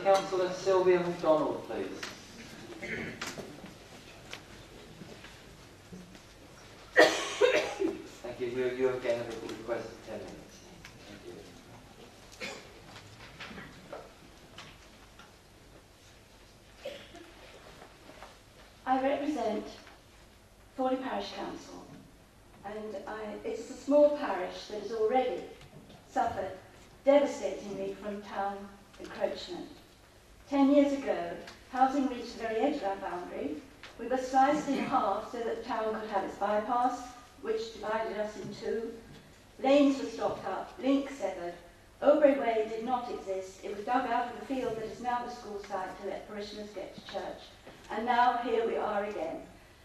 Councillor Sylvia MacDonald, please. Thank you. You again have a request of 10 minutes. Thank you. I represent Thorley Parish Council, and it's a small parish that has already suffered devastatingly from town encroachment. 10 years ago, housing reached the very edge of our boundary. We were sliced in half so that the town could have its bypass, which divided us in two. Lanes were stopped up, links severed. Oberry Way did not exist. It was dug out of the field that is now the school site to let parishioners get to church. And now here we are again.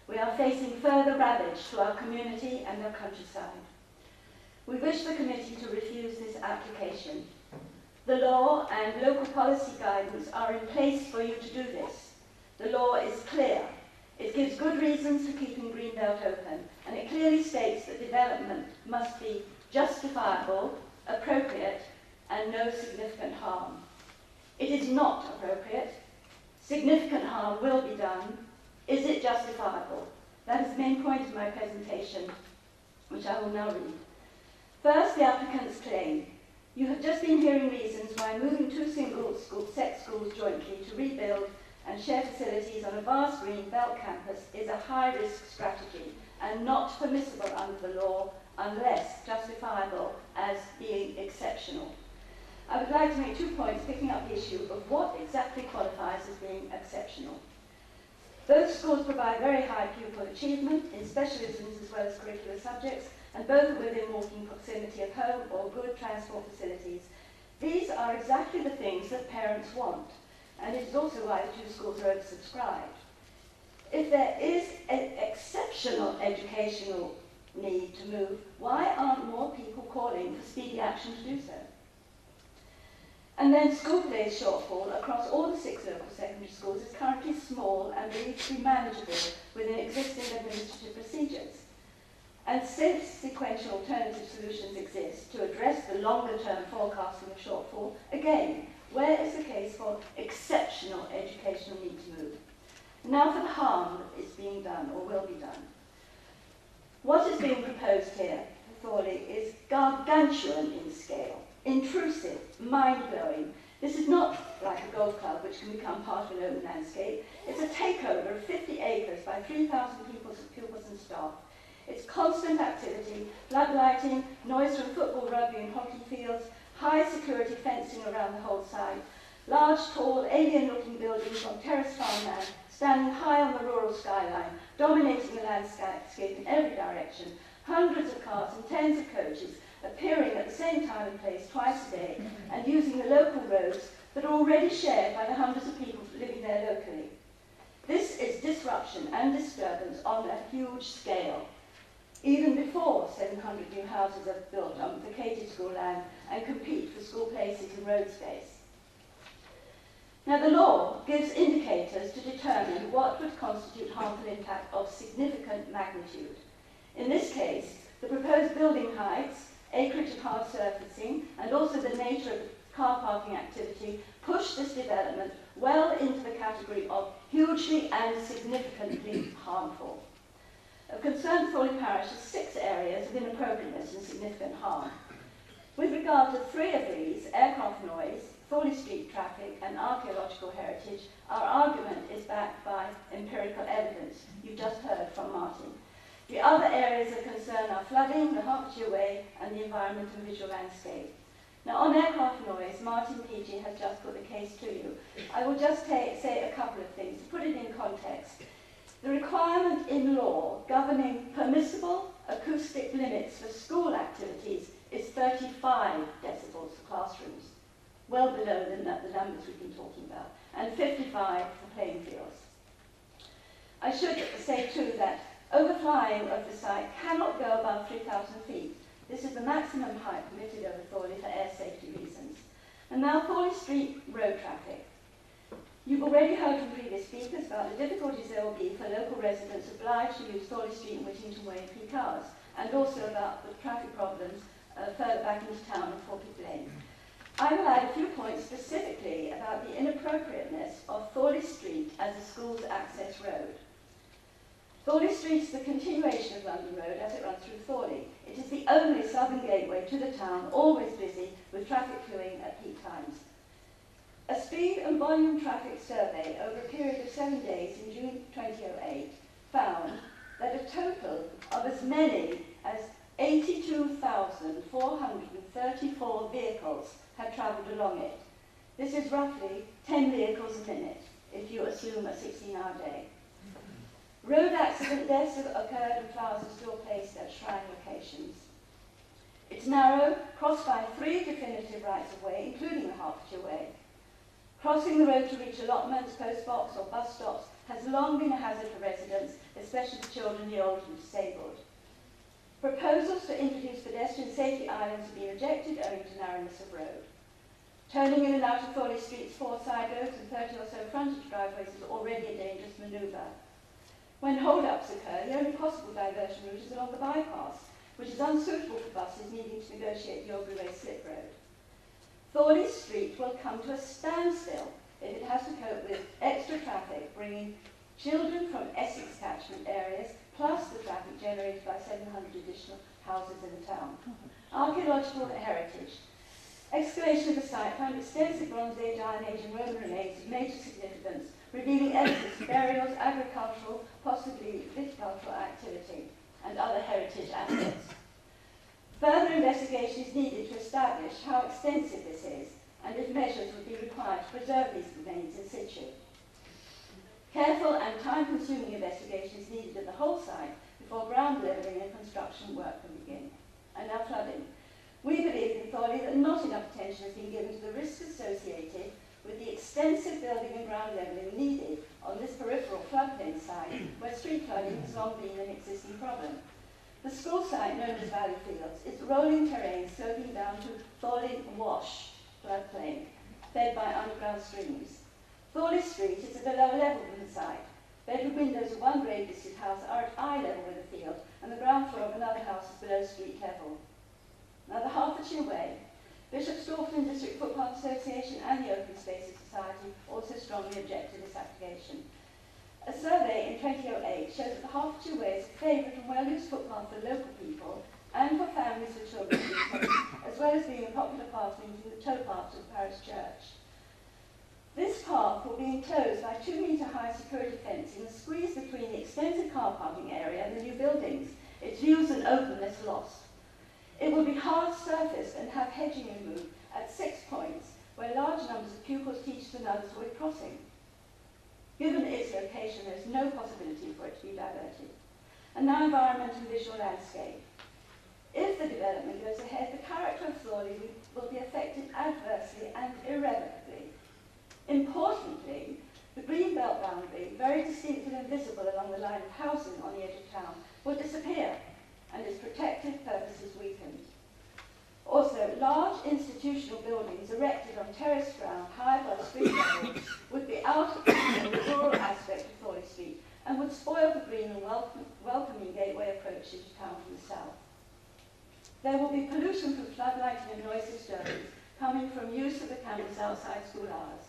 We are facing further ravage to our community and our countryside. We wish the committee to refuse this application. The law and local policy guidance are in place for you to do this. The law is clear. It gives good reasons for keeping Greenbelt open, and it clearly states that development must be justifiable, appropriate, and no significant harm. It is not appropriate. Significant harm will be done. Is it justifiable? That is the main point of my presentation, which I will now read. First, the applicant's claim. You have just been hearing reasons why moving two single-sex schools jointly to rebuild and share facilities on a vast green belt campus is a high-risk strategy and not permissible under the law unless justifiable as being exceptional. I would like to make 2 points picking up the issue of what exactly qualifies as being exceptional. Both schools provide very high pupil achievement in specialisms as well as curricular subjects, and both are within walking proximity of home or good transport facilities. These are exactly the things that parents want, and it is also why the two schools are oversubscribed. If there is an exceptional educational need to move, why aren't more people calling for speedy action to do so? And then school place shortfall across all the 6 local secondary schools is currently small and believed to be manageable within existing administrative procedures. And sequential alternative solutions exist to address the longer-term forecasting of shortfall. Again, where is the case for exceptional educational need to move? Now for the harm that is being done or will be done. What is being proposed here for Thorley is gargantuan in scale, intrusive, mind-blowing. This is not like a golf club which can become part of an open landscape. It's a takeover of 50 acres by 3,000 pupils and staff. It's constant activity, floodlighting, noise from football, rugby and hockey fields, high security fencing around the whole site, large, tall, alien-looking buildings on terraced farmland, standing high on the rural skyline, dominating the landscape in every direction, hundreds of cars and tens of coaches appearing at the same time and place twice a day, and using the local roads that are already shared by the hundreds of people living there locally. This is disruption and disturbance on a huge scale. Even before 700 new houses are built on vacated school land and compete for school places and road space. Now the law gives indicators to determine what would constitute harmful impact of significant magnitude. In this case, the proposed building heights, acreage of hard surfacing, and also the nature of the car parking activity push this development well into the category of hugely and significantly harmful. Of concern to Thorley Parish is 6 areas of inappropriateness and significant harm. With regard to 3 of these, aircraft noise, Thorley Street traffic and archaeological heritage, our argument is backed by empirical evidence. You've just heard from Martin. The other areas of concern are flooding, the Hertfordshire Way and the environment and visual landscape. Now on aircraft noise, Martin PG has just put the case to you. I will just say a couple of things to put it in context. The requirement in law governing permissible acoustic limits for school activities is 35 decibels for classrooms, well below the numbers we've been talking about, and 55 for playing fields. I should say too that overflying of the site cannot go above 3,000 feet. This is the maximum height permitted over Thorley for air safety reasons. And now Thorley Street road traffic. You've already heard from previous speakers about the difficulties there will be for local residents obliged to use Thorley Street and Whittington Way in peak hours, and also about the traffic problems further back into town in Four Pit Lane. I will add a few points specifically about the inappropriateness of Thorley Street as the school's access road. Thorley Street is the continuation of London Road as it runs through Thorley. It is the only southern gateway to the town, always busy with traffic queuing at peak times. A speed and volume traffic survey over a period of 7 days in June 2008 found that a total of as many as 82,434 vehicles had travelled along it. This is roughly 10 vehicles a minute, if you assume a 16-hour day. Road accident deaths have occurred and flowers are still placed at shrine locations. It's narrow, crossed by 3 definitive rights-of-way, including the Hertfordshire Way. Crossing the road to reach allotments, post box or bus stops has long been a hazard for residents, especially for children, the old and disabled. Proposals to introduce pedestrian safety islands have been rejected owing to narrowness of road. Turning in and out of Thorley Street's 4 side roads and 30 or so frontage driveways is already a dangerous manoeuvre. When hold-ups occur, the only possible diversion route is along the bypass, which is unsuitable for buses needing to negotiate the Aubrey Way slip road. Thorley Street will come to a standstill if it has to cope with extra traffic, bringing children from Essex catchment areas, plus the traffic generated by 700 additional houses in the town. Archaeological heritage. Excavation of the site found extensive Bronze Age, Iron Age and Roman remains of major significance, revealing evidence of burials, agricultural, possibly viticultural activity, and other heritage assets. Further investigation is needed to establish how extensive this is, and if measures would be required to preserve these remains in situ. Careful and time-consuming investigation is needed at the whole site before ground levelling and construction work can begin. And now flooding. We believe in Thorley that not enough attention has been given to the risks associated with the extensive building and ground levelling needed on this peripheral floodplain site where street flooding has long been an existing problem. The school site, known as Valley Fields, is rolling terrain sloping down to Thorley Wash floodplain, fed by underground streams. Thorley Street is at a lower level than the site. Bedroom windows of one grade-listed house are at eye level with the field, and the ground floor of another house is below street level. Now, the Hertfordshire Way. Bishop Stortford District Footpath Association and the Open Spaces Society also strongly object to this application. A survey in 2008 shows that the Hertfordshire Way is a favourite and well-used footpath for local people and for families with children, as well as being a popular path linking the towpath to the parish church. This path will be enclosed by 2-metre-high security fencing and squeezed between the extensive car parking area and the new buildings. Its views and openness lost. It will be hard surfaced and have hedging removed at 6 points where large numbers of pupils, teachers and others will be crossing. Given its location, there is no possibility for it to be diverted. And now environment and visual landscape. If the development goes ahead, the character of Thorley will be affected adversely and irrevocably. Importantly, the green belt boundary, very distinctive and visible along the line of housing on the edge of town, will disappear and its protective purposes weakened. Also, large institutional buildings erected on terraced ground high above street level would be out of the rural aspect of Thorley Street and would spoil the green and welcoming gateway approach to town from the south. There will be pollution from floodlighting and noise disturbance coming from use of the campus outside school hours.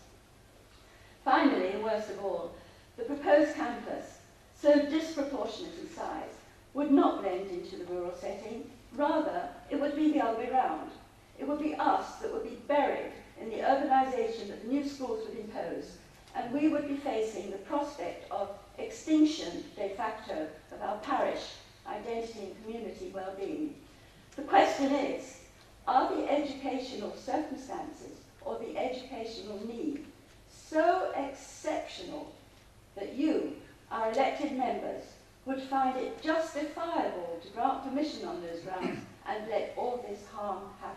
Finally, and worst of all, the proposed campus, so disproportionate in size, would not blend into the rural setting. Rather, it would be the other way round. It would be us that would be buried in the urbanisation that the new schools would impose, and we would be facing the prospect of extinction de facto of our parish identity and community well-being. The question is, are the educational circumstances or the educational need so exceptional that you, our elected members, would find it justifiable to grant permission on those grounds and let all this harm happen?